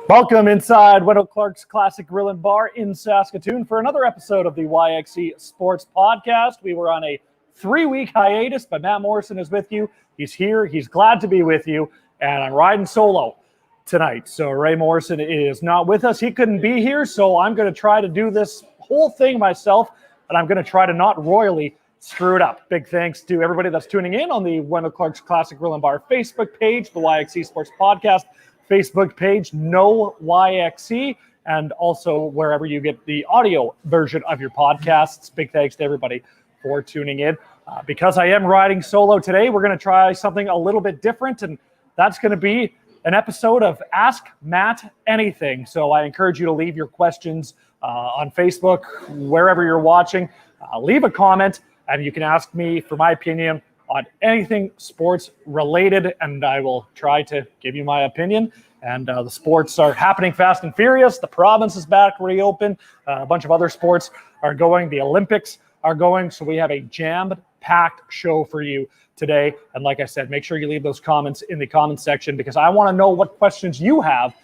Welcome inside Wendell Clark's Classic Grill and Bar in Saskatoon for another episode of the YXE Sports Podcast. We were on a 3-week hiatus, but Matt Morrison is with you. He's here. He's glad to be with you, and I'm riding solo tonight. So Ray Morrison is not with us. He couldn't be here, so I'm going to try to do this whole thing myself, and I'm going to try to not royally screw it up. Big thanks to everybody that's tuning in on the Wendell Clark's Classic Grill and Bar Facebook page, the YXE Sports Podcast Facebook page, no YXE, and also wherever you get the audio version of your podcasts. Big thanks to everybody for tuning in. Because I am riding solo today, we're going to try something a little bit different, and that's going to be an episode of Ask Matt Anything. So I encourage you to leave your questions on Facebook, wherever you're watching. Leave a comment, and you can ask me for my opinion on anything sports related, and I will try to give you my opinion. And the sports are happening fast and furious. The province is back reopened. A bunch of other sports are going. The Olympics are going. So we have a jam-packed show for you today. And like I said, make sure you leave those comments in the comments section because I want to know what questions you have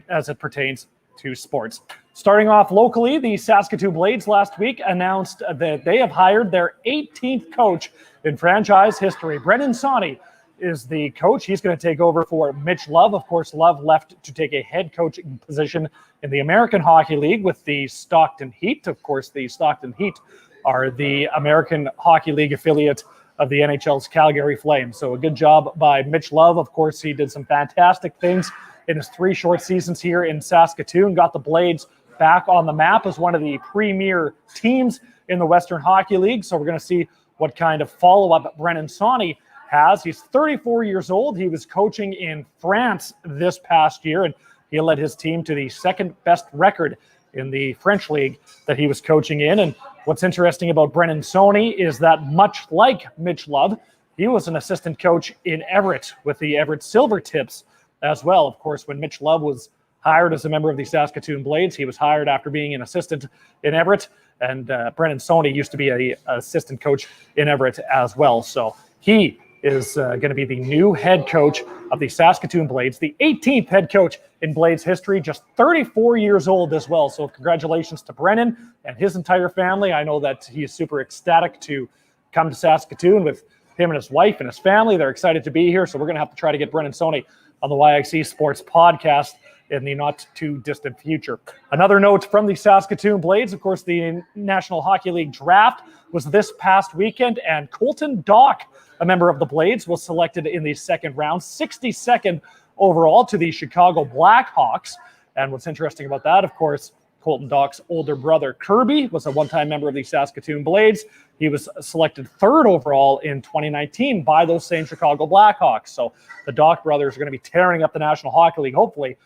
as it pertains to sports. Starting off locally, the Saskatoon Blades last week announced that they have hired their 18th coach in franchise history. Brendan Sawney is the coach. He's going to take over for Mitch Love. Of course, Love left to take a head coaching position in the American Hockey League with the Stockton Heat. Of course, the Stockton Heat are the American Hockey League affiliate of the NHL's Calgary Flames. So a good job by Mitch Love. Of course, he did some fantastic things in his 3 short seasons here in Saskatoon, got the Blades back on the map as one of the premier teams in the Western Hockey League. So we're going to see what kind of follow-up Brendan Sawney has. He's 34 years old. He was coaching in France this past year, and he led his team to the second best record in the French league that he was coaching in. And what's interesting about Brendan Sawney is that much like Mitch Love, he was an assistant coach in Everett with the Everett Silvertips as well. Of course, when Mitch Love was hired as a member of the Saskatoon Blades, he was hired after being an assistant in Everett, and Brendan Sawney used to be an assistant coach in Everett as well. So he is going to be the new head coach of the Saskatoon Blades, the 18th head coach in Blades history, just 34 years old as well. So congratulations to Brendan and his entire family. I know that he is super ecstatic to come to Saskatoon with him and his wife and his family. They're excited to be here. So we're going to have to try to get Brendan Sawney on the YXE Sports Podcast in the not-too-distant future. Another note from the Saskatoon Blades, of course, the National Hockey League draft was this past weekend, and Colton Dock, a member of the Blades, was selected in the second round, 62nd overall to the Chicago Blackhawks. And what's interesting about that, of course, Colton Dock's older brother, Kirby, was a one-time member of the Saskatoon Blades. He was selected 3rd overall in 2019 by those same Chicago Blackhawks. So the Dock brothers are going to be tearing up the National Hockey League, hopefully,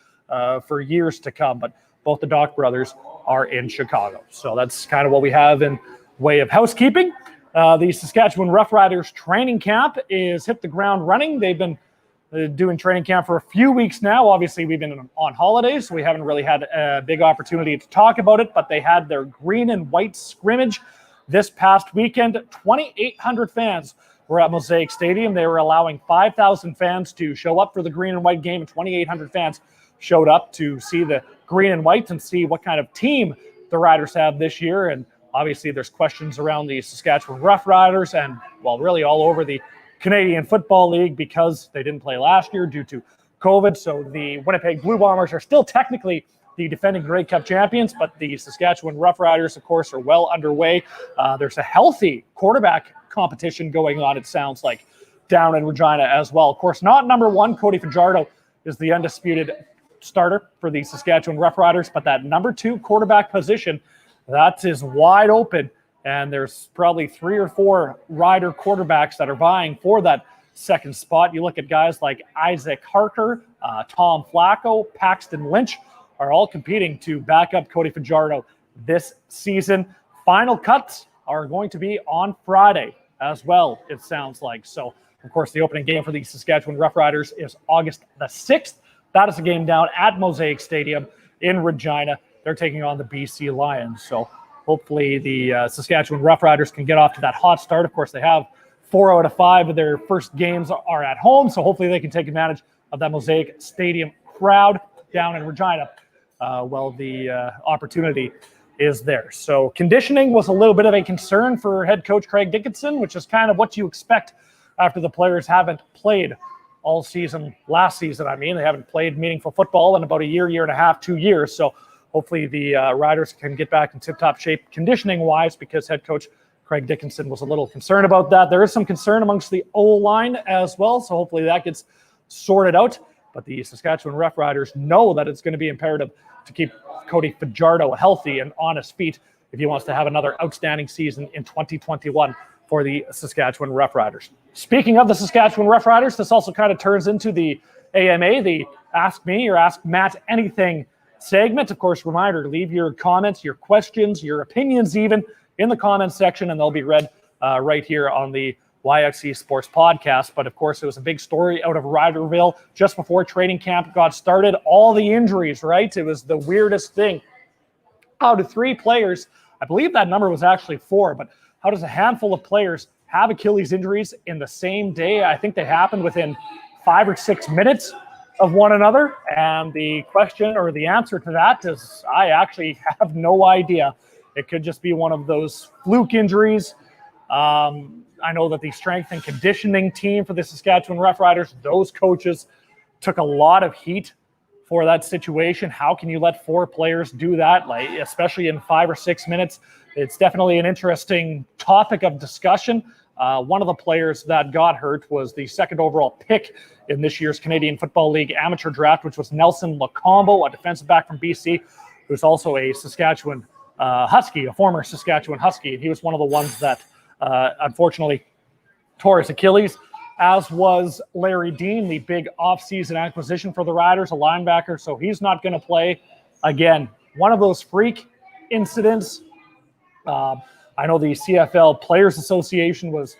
for years to come. But both the Dock brothers are in Chicago. So that's kind of what we have in way of housekeeping. The Saskatchewan Roughriders training camp is hit the ground running. They've been doing training camp for a few weeks now. Obviously, we've been on holidays, so we haven't really had a big opportunity to talk about it, but they had their green and white scrimmage this past weekend. 2,800 fans were at Mosaic Stadium. They were allowing 5,000 fans to show up for the green and white game, and 2,800 fans showed up to see the green and whites and see what kind of team the Riders have this year. And obviously, there's questions around the Saskatchewan Roughriders and, well, really all over the Canadian Football League because they didn't play last year due to COVID. So the Winnipeg Blue Bombers are still technically the defending Grey Cup champions, but the Saskatchewan Roughriders, of course, are well underway. There's a healthy quarterback competition going on, it sounds like, down in Regina as well. Of course, not number 1, Cody Fajardo is the undisputed starter for the Saskatchewan Roughriders, but that number 2 quarterback position, that is wide open. And there's probably 3 or 4 Rider quarterbacks that are vying for that second spot. You look at guys like Isaac Harker, Tom Flacco, Paxton Lynch are all competing to back up Cody Fajardo this season. Final cuts are going to be on Friday as well, it sounds like. So, of course, the opening game for the Saskatchewan Roughriders is August the 6th. That is a game down at Mosaic Stadium in Regina. They're taking on the BC Lions. So hopefully the Saskatchewan Roughriders can get off to that hot start. Of course, they have 4 out of 5 of their first games are at home, so hopefully they can take advantage of that Mosaic Stadium crowd. down in Regina while the opportunity is there. So conditioning was a little bit of a concern for head coach Craig Dickinson, which is kind of what you expect after the players haven't played all season. Last season, I mean, they haven't played meaningful football in about a year and a half, 2 years. So hopefully the Riders can get back in tip-top shape conditioning-wise, because head coach Craig Dickinson was a little concerned about that. There is some concern amongst the O-line as well, so hopefully that gets sorted out. But the Saskatchewan Roughriders know that it's going to be imperative to keep Cody Fajardo healthy and on his feet if he wants to have another outstanding season in 2021 for the Saskatchewan Roughriders. Speaking of the Saskatchewan Roughriders, this also kind of turns into the AMA, the Ask Me or Ask Matt Anything segment. Of course, reminder, leave your comments, your questions, your opinions even in the comments section, and they'll be read right here on the YXE Sports Podcast. But of course, it was a big story out of Riderville just before training camp got started. All the injuries, right? It was the weirdest thing. Out of 3 players, I believe that number was actually 4, but how does a handful of players have Achilles injuries in the same day? I think they happened within 5 or 6 minutes of one another. And the question or the answer to that is I actually have no idea. It could just be one of those fluke injuries. I know that the strength and conditioning team for the Saskatchewan Roughriders, those coaches took a lot of heat for that situation. How can you let 4 players do that, like especially in 5 or 6 minutes? It's definitely an interesting topic of discussion. One of the players that got hurt was the 2nd overall pick in this year's Canadian Football League amateur draft, which was Nelson Lacombo, a defensive back from BC, who's also a Saskatchewan Husky, a former Saskatchewan Husky. And he was one of the ones that unfortunately tore his Achilles, as was Larry Dean, the big offseason acquisition for the Riders, a linebacker. So he's not going to play. Again, one of those freak incidents. I know the CFL Players Association was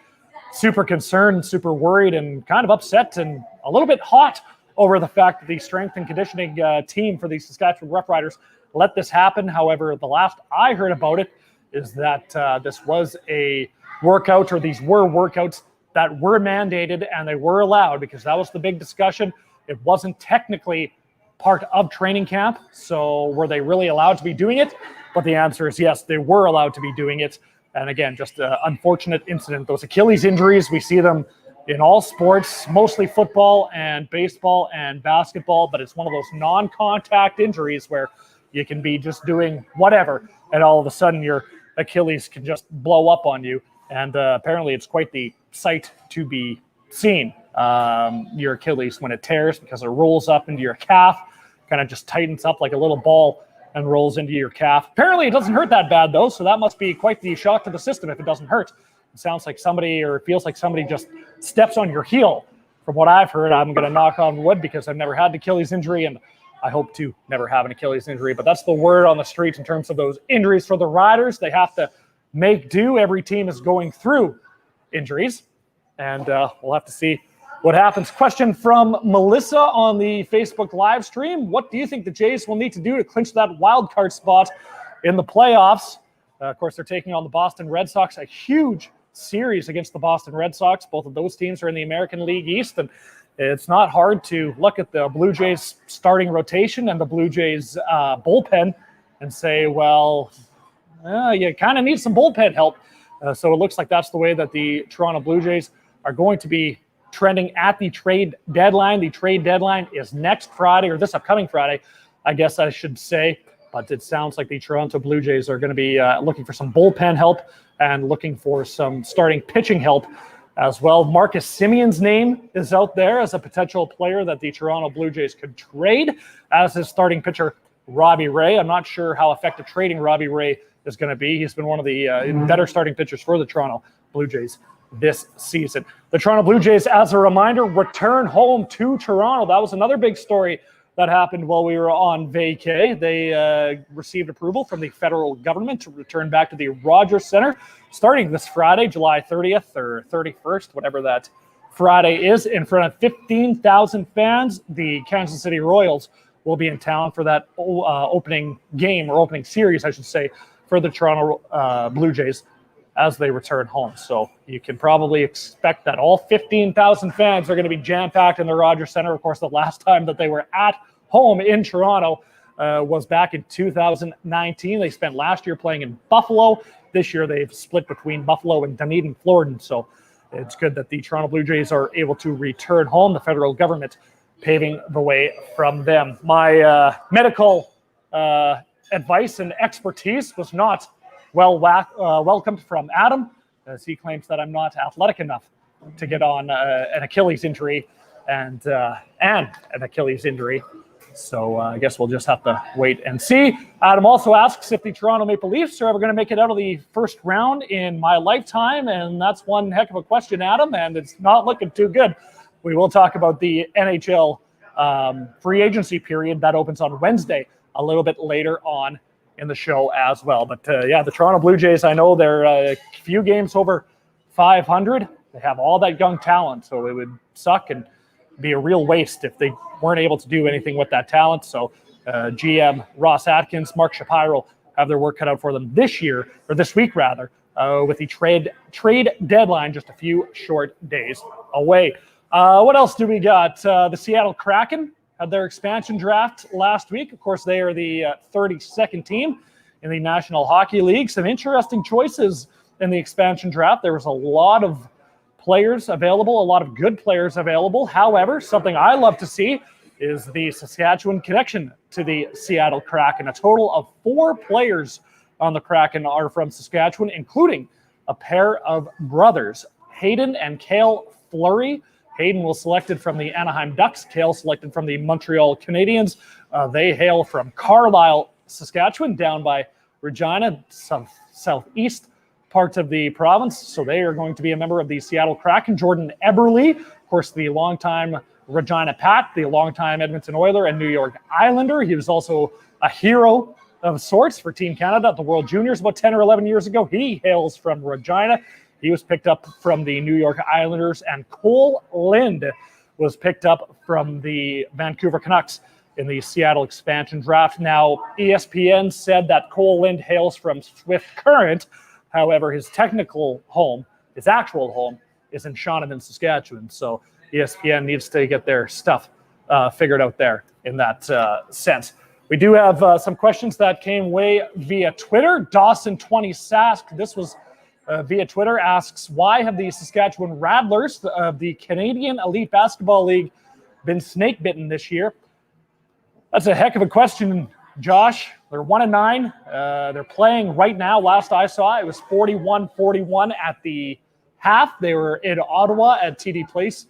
super concerned, super worried, and kind of upset and a little bit hot over the fact that the strength and conditioning team for the Saskatchewan Roughriders let this happen. However, the last I heard about it is that this was a workout, or these were workouts that were mandated and they were allowed, because that was the big discussion. It wasn't technically part of training camp. So were they really allowed to be doing it? But the answer is yes, they were allowed to be doing it. And again, just an unfortunate incident. Those Achilles injuries, we see them in all sports, mostly football and baseball and basketball, but it's one of those non-contact injuries where you can be just doing whatever, and all of a sudden your Achilles can just blow up on you. And apparently it's quite the sight to be seen, your Achilles when it tears, because it rolls up into your calf, kind of just tightens up like a little ball and rolls into your calf. Apparently it doesn't hurt that bad though, so that must be quite the shock to the system if it doesn't hurt. It sounds like somebody, or it feels like somebody just steps on your heel. From what I've heard, I'm going to knock on wood because I've never had an Achilles injury, and I hope to never have an Achilles injury. But that's the word on the streets in terms of those injuries for the Riders. They have to make do. Every team is going through injuries, and we'll have to see what happens. Question from Melissa on the Facebook live stream. What do you think the Jays will need to do to clinch that wild card spot in the playoffs? Of course, they're taking on the Boston Red Sox, a huge series against the Boston Red Sox. Both of those teams are in the American League East, and it's not hard to look at the Blue Jays starting rotation and the Blue Jays bullpen and say, well, you kind of need some bullpen help. So it looks like that's the way that the Toronto Blue Jays are going to be trending at the trade deadline. The trade deadline is next Friday, or this upcoming Friday, I guess I should say. But it sounds like the Toronto Blue Jays are going to be looking for some bullpen help and looking for some starting pitching help as well. Marcus Simeon's name is out there as a potential player that the Toronto Blue Jays could trade, as his starting pitcher, Robbie Ray. I'm not sure how effective trading Robbie Ray is going to be. He's been one of the better starting pitchers for the Toronto Blue Jays this season. The Toronto Blue Jays, as a reminder, return home to Toronto. That was another big story that happened while we were on vacay. They received approval from the federal government to return back to the Rogers Center starting this Friday, July 30th or 31st, whatever that Friday is, in front of 15,000 fans. The Kansas City Royals will be in town for that opening game, or opening series, I should say, for the Toronto Blue Jays as they return home. So you can probably expect that all 15,000 fans are going to be jam-packed in the Rogers Center. Of course, the last time that they were at home in Toronto was back in 2019. They spent last year playing in Buffalo. This year they've split between Buffalo and Dunedin, Florida. So it's good that the Toronto Blue Jays are able to return home. The federal government paving the way from them. My medical advice and expertise was not welcomed from Adam, as he claims that I'm not athletic enough to get on an Achilles injury and an Achilles injury. So I guess we'll just have to wait and see. Adam also asks if the Toronto Maple Leafs are ever going to make it out of the first round in my lifetime, and that's one heck of a question, Adam, and it's not looking too good. We will talk about the NHL free agency period that opens on Wednesday a little bit later on in the show as well. But the Toronto Blue Jays, I know they're a few games over 500. They have all that young talent, so it would suck and be a real waste if they weren't able to do anything with that talent. So GM Ross Atkins, Mark Shapiro have their work cut out for them this week, with the trade deadline just a few short days away. What else do we got? The Seattle Kraken had their expansion draft last week. Of course, they are the 32nd team in the National Hockey League. Some interesting choices in the expansion draft. There was a lot of players available, a lot of good players available. However, something I love to see is the Saskatchewan connection to the Seattle Kraken. A total of 4 players on the Kraken are from Saskatchewan, including a pair of brothers, Hayden and Cale Fleury. Hayden was selected from the Anaheim Ducks. Cale selected from the Montreal Canadiens. They hail from Carlisle, Saskatchewan, down by Regina, southeast part of the province. So they are going to be a member of the Seattle Kraken. Jordan Eberle, of course, the longtime Regina Pat, the longtime Edmonton Oiler and New York Islander. He was also a hero of sorts for Team Canada at the World Juniors about 10 or 11 years ago. He hails from Regina. He was picked up from the New York Islanders, and Cole Lind was picked up from the Vancouver Canucks in the Seattle expansion draft. Now, ESPN said that Cole Lind hails from Swift Current. However, his actual home, is in Shaunavon, Saskatchewan. So ESPN needs to get their stuff figured out there in that sense. We do have some questions that came via Twitter. Dawson20Sask, this was via Twitter, asks, why have the Saskatchewan Rattlers of the Canadian Elite Basketball League been snake bitten this year? That's a heck of a question, Josh. They're 1-9. They're playing right now. Last I saw, it was 41-41 at the half. They were in Ottawa at TD Place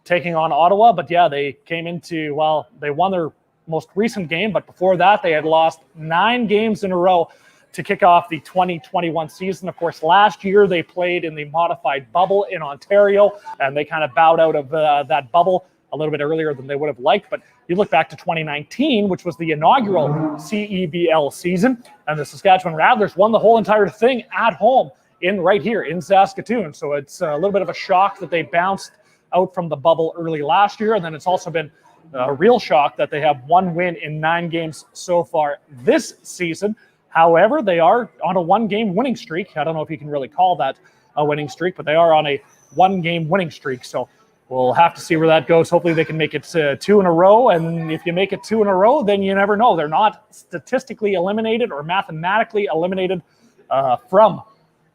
taking on Ottawa. But yeah, they came into, they won their most recent game. But before that, they had lost 9 games in a row to kick off the 2021 season. Of course, last year they played in the modified bubble in Ontario, and they kind of bowed out of that bubble a little bit earlier than they would have liked. But you look back to 2019, which was the inaugural CEBL season, and the Saskatchewan Rattlers won the whole entire thing at home right here in Saskatoon. So it's a little bit of a shock that they bounced out from the bubble early last year. And then it's also been a real shock that they have 1 win in 9 games so far this season. However, they are on a 1-game winning streak. I don't know if you can really call that a winning streak, but they are on a 1-game winning streak. So we'll have to see where that goes. Hopefully they can make it 2 in a row. And if you make it 2 in a row, then you never know. They're not statistically eliminated or mathematically eliminated from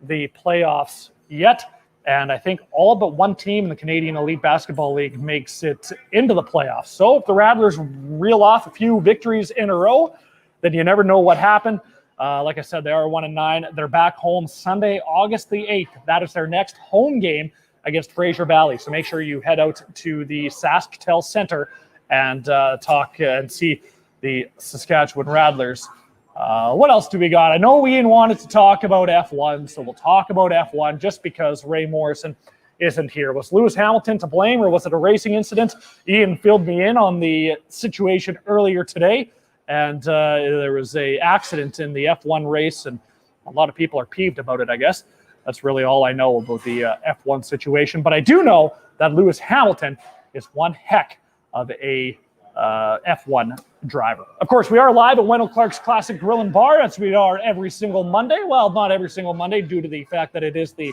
the playoffs yet. And I think all but one team in the Canadian Elite Basketball League makes it into the playoffs. So if the Rattlers reel off a few victories in a row, then you never know what happened. Like I said, they are 1-9. They're back home Sunday, August the 8th. That is their next home game against Fraser Valley. So make sure you head out to the SaskTel Center and talk and see the Saskatchewan Rattlers. What else do we got? I know Ian wanted to talk about F1, so we'll talk about F1 just because Ray Morrison isn't here. Was Lewis Hamilton to blame, or was it a racing incident? Ian filled me in on the situation earlier today. And there was an accident in the F1 race, and a lot of people are peeved about it, I guess. That's really all I know about the F1 situation. But I do know that Lewis Hamilton is one heck of a F1 driver. Of course, we are live at Wendell Clark's Classic Grill and Bar, as we are every single Monday. Well, not every single Monday due to the fact that it is the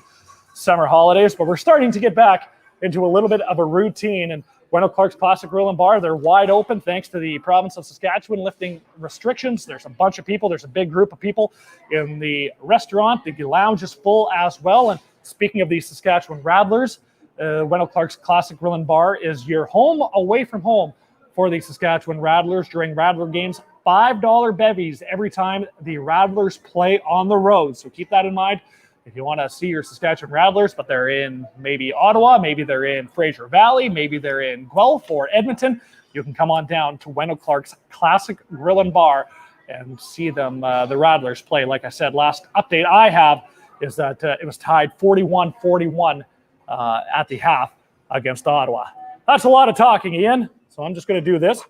summer holidays, but we're starting to get back into a little bit of a routine. And Wendell Clark's Classic Grill and Bar, they're wide open thanks to the province of Saskatchewan lifting restrictions. There's a bunch of people. There's a big group of people in the restaurant. The lounge is full as well. And speaking of the Saskatchewan Rattlers, Wendell Clark's Classic Grill and Bar is your home away from home for the Saskatchewan Rattlers during Rattler games. $5 bevies every time the Rattlers play on the road. So keep that in mind. If you want to see your Saskatchewan Rattlers, but they're in maybe Ottawa, maybe they're in Fraser Valley, maybe they're in Guelph or Edmonton, you can come on down to Wendell Clark's Classic Grill and Bar and see them, the Rattlers, play. Like I said, last update I have is that it was tied 41-41 at the half against Ottawa. That's a lot of talking, Ian, so I'm just going to do this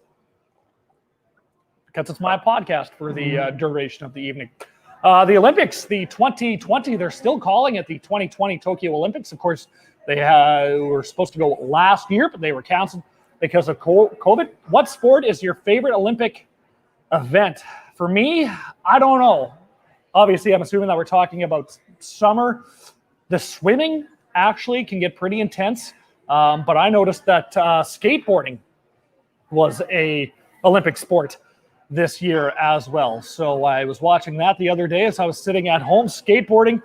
because it's my podcast for the duration of the evening. The Olympics, the 2020, they're still calling it the 2020 Tokyo Olympics. Of course, they were supposed to go last year, but they were canceled because of COVID. What sport is your favorite Olympic event? For me, I don't know. Obviously, I'm assuming that we're talking about summer. The swimming actually can get pretty intense, but I noticed that skateboarding was a Olympic sport this year as well. So I was watching that the other day as I was sitting at home. Skateboarding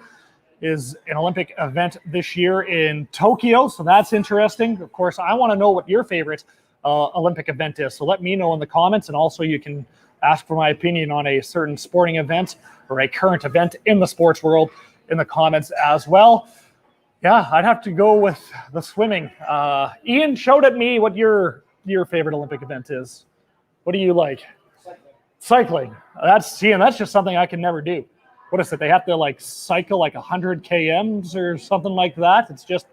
is an Olympic event this year in Tokyo, so that's interesting. Of course, I want to know what your favorite Olympic event is, so let me know in the comments, and also you can ask for my opinion on a certain sporting event or a current event in the sports world in the comments as well. Yeah, I'd have to go with the swimming. Ian showed at me what your favorite Olympic event is. What do you like? Cycling. That's just something I can never do. What is it? They have to like cycle like 100 kms or something like that. It's just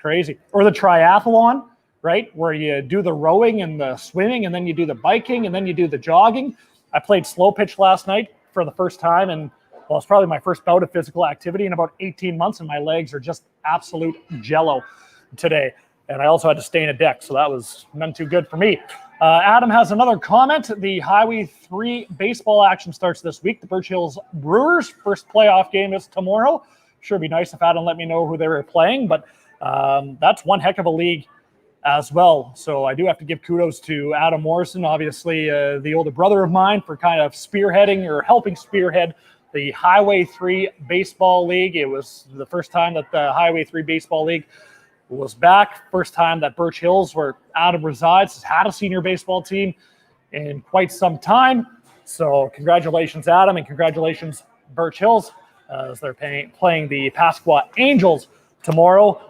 crazy. Or the triathlon, right? Where you do the rowing and the swimming, and then you do the biking, and then you do the jogging. I played slow pitch last night for the first time, and well, it's probably my first bout of physical activity in about 18 months, and my legs are just absolute jello today. And I also had to stay in a deck, so that was none too good for me. Adam has another comment. The Highway 3 baseball action starts this week. The Birch Hills Brewers' first playoff game is tomorrow. Sure, it'd be nice if Adam let me know who they were playing, but that's one heck of a league as well. So I do have to give kudos to Adam Morrison, obviously the older brother of mine, for kind of spearheading or helping spearhead the Highway 3 baseball league. It was the first time that the Highway 3 baseball league was back. First time that Birch Hills, where Adam resides, has had a senior baseball team in quite some time. So congratulations, Adam, and congratulations, Birch Hills, as they're playing the Pasqua Angels tomorrow.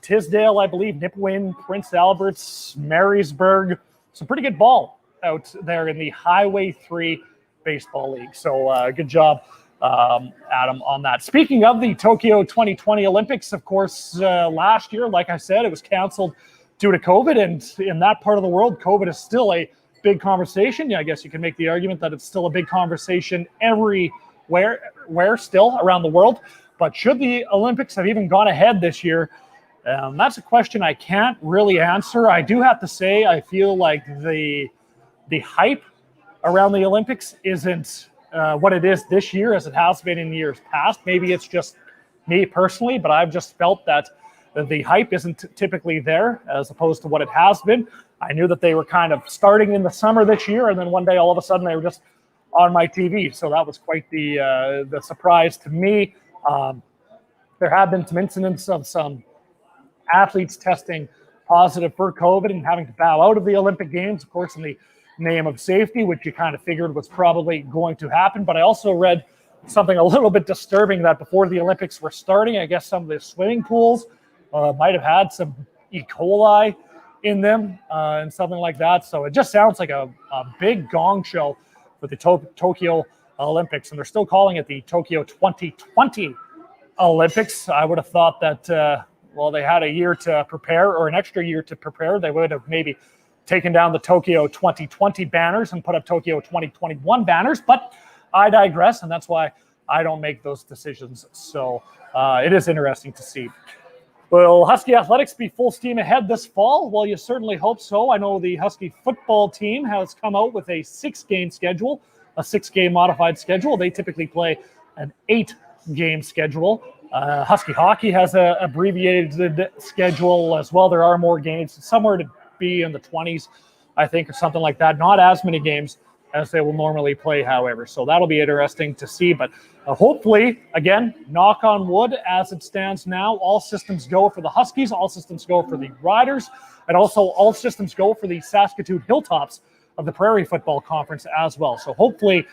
Tisdale, I believe, Nipawin, Prince Albert's, Marysburg. Some pretty good ball out there in the Highway 3 baseball league. So good job, Adam, on that. Speaking of the Tokyo 2020 Olympics, of course, last year, like I said, it was canceled due to COVID, and in that part of the world, COVID is still a big conversation. Yeah, I guess you can make the argument that it's still a big conversation everywhere still around the world. But should the Olympics have even gone ahead this year? That's a question I can't really answer. I do have to say I feel like the hype around the Olympics isn't what it is this year as it has been in years past. Maybe it's just me personally, but I've just felt that the hype isn't typically there as opposed to what it has been. I knew that they were kind of starting in the summer this year, and then one day all of a sudden they were just on my TV. So that was quite the surprise to me. There have been some incidents of some athletes testing positive for COVID and having to bow out of the Olympic Games, of course, in the name of safety, which you kind of figured was probably going to happen. But I also read something a little bit disturbing that before the Olympics were starting, I guess some of the swimming pools might have had some E. coli in them and something like that. So it just sounds like a big gong show for the Tokyo Olympics, and they're still calling it the Tokyo 2020 Olympics. I would have thought that, they had a year to prepare, or an extra year to prepare. They would have maybe taken down the Tokyo 2020 banners and put up Tokyo 2021 banners, but I digress, and that's why I don't make those decisions. So it is interesting to see. Will Husky Athletics be full steam ahead this fall? Well, you certainly hope so. I know the Husky football team has come out with a 6-game schedule, a 6-game modified schedule. They typically play an 8-game schedule. Husky hockey has an abbreviated schedule as well. There are more games, somewhere be in the 20s, I think, or something like that. Not as many games as they will normally play, however. So that'll be interesting to see. But hopefully, again, knock on wood, as it stands now, all systems go for the Huskies, all systems go for the Riders, and also all systems go for the Saskatoon Hilltops of the Prairie Football Conference as well. So hopefully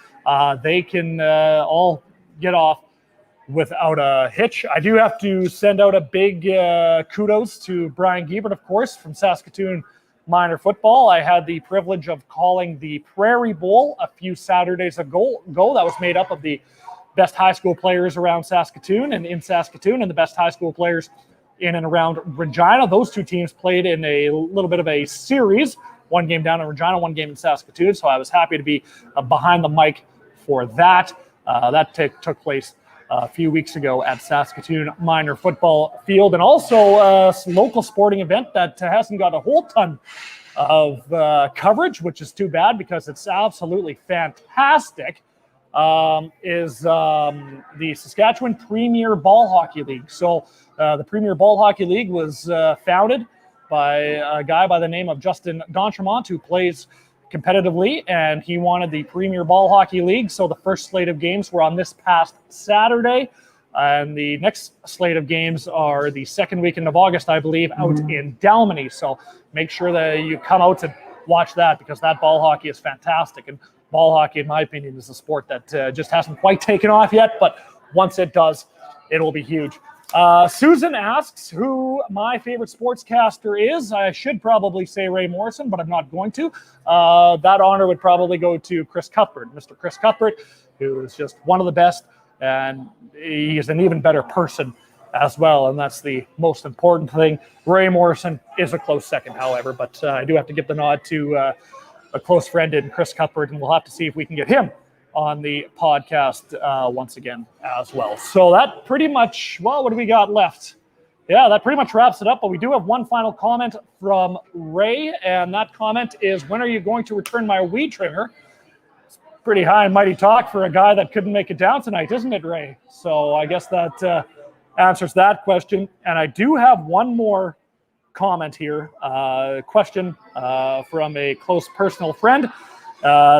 they can all get off without a hitch. I do have to send out a big kudos to Brian Giebert, of course, from Saskatoon Minor Football. I had the privilege of calling the Prairie Bowl a few Saturdays ago. That was made up of the best high school players around Saskatoon and in Saskatoon, and the best high school players in and around Regina. Those two teams played in a little bit of a series, one game down in Regina, one game in Saskatoon. So I was happy to be behind the mic for that. That took place a few weeks ago at Saskatoon Minor Football Field, and also a local sporting event that hasn't got a whole ton of coverage, which is too bad because it's absolutely fantastic, is the Saskatchewan Premier Ball Hockey League. So the Premier Ball Hockey League was founded by a guy by the name of Justin D'Entremont, who plays competitively, and he wanted the Premier Ball Hockey League. So the first slate of games were on this past Saturday, and the next slate of games are the second weekend of August, I believe, out in Dalmeny. So make sure that you come out and watch that, because that ball hockey is fantastic. And ball hockey, in my opinion, is a sport that just hasn't quite taken off yet, but once it does, it will be huge. Susan asks who my favorite sportscaster is. I should probably say Ray Morrison, but I'm not going to. That honor would probably go to Chris Cuthbert, Mr. Chris Cuthbert, who is just one of the best, and he's an even better person as well, and that's the most important thing. Ray Morrison is a close second, however, but I do have to give the nod to a close friend in Chris Cuthbert, and we'll have to see if we can get him on the podcast once again as well. So that pretty much, well, what do we got left? Yeah, that pretty much wraps it up, but we do have one final comment from Ray, and that comment is, when are you going to return my weed trimmer? It's pretty high and mighty talk for a guy that couldn't make it down tonight, isn't it, Ray? So I guess that answers that question. And I do have one more comment here, question from a close personal friend.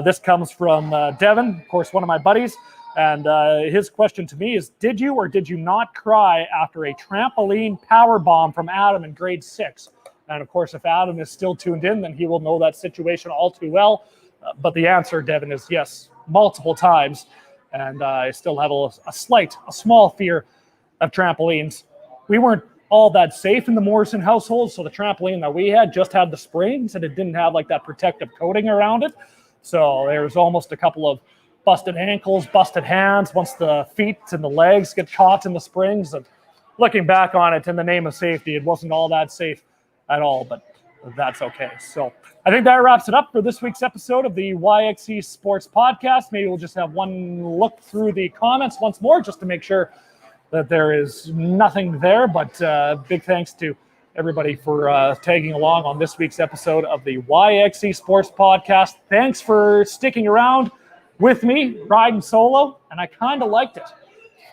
This comes from Devin, of course, one of my buddies. And his question to me is, did you or did you not cry after a trampoline power bomb from Adam in grade 6? And of course, if Adam is still tuned in, then he will know that situation all too well. But the answer, Devin, is yes, multiple times. And I still have a small fear of trampolines. We weren't all that safe in the Morrison household, so the trampoline that we had just had the springs, and it didn't have like that protective coating around it. So there was almost a couple of busted ankles, busted hands once the feet and the legs get caught in the springs. And looking back on it, in the name of safety, it wasn't all that safe at all, but that's okay. So I think that wraps it up for this week's episode of the YXE Sports Podcast. Maybe we'll just have one look through the comments once more just to make sure that there is nothing there. But big thanks to everybody for tagging along on this week's episode of the YXE Sports Podcast. Thanks for sticking around with me, riding solo, and I kind of liked it.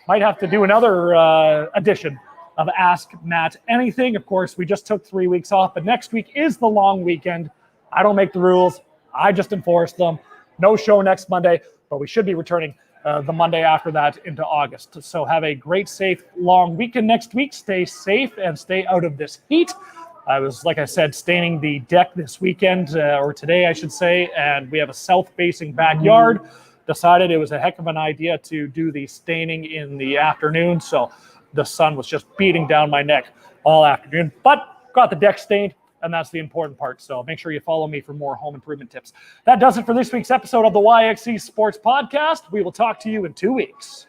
Might have to do another edition of Ask Matt Anything. Of course, we just took 3 weeks off, but next week is the long weekend. I don't make the rules. I just enforce them. No show next Monday, but we should be returning the Monday after that into August. So have a great, safe, long weekend next week. Stay safe and stay out of this heat. I was, like I said, staining the deck this weekend, or today, I should say, and we have a south-facing backyard. Decided it was a heck of an idea to do the staining in the afternoon, so the sun was just beating down my neck all afternoon. But got the deck stained, and that's the important part. So make sure you follow me for more home improvement tips. That does it for this week's episode of the YXE Sports Podcast. We will talk to you in 2 weeks.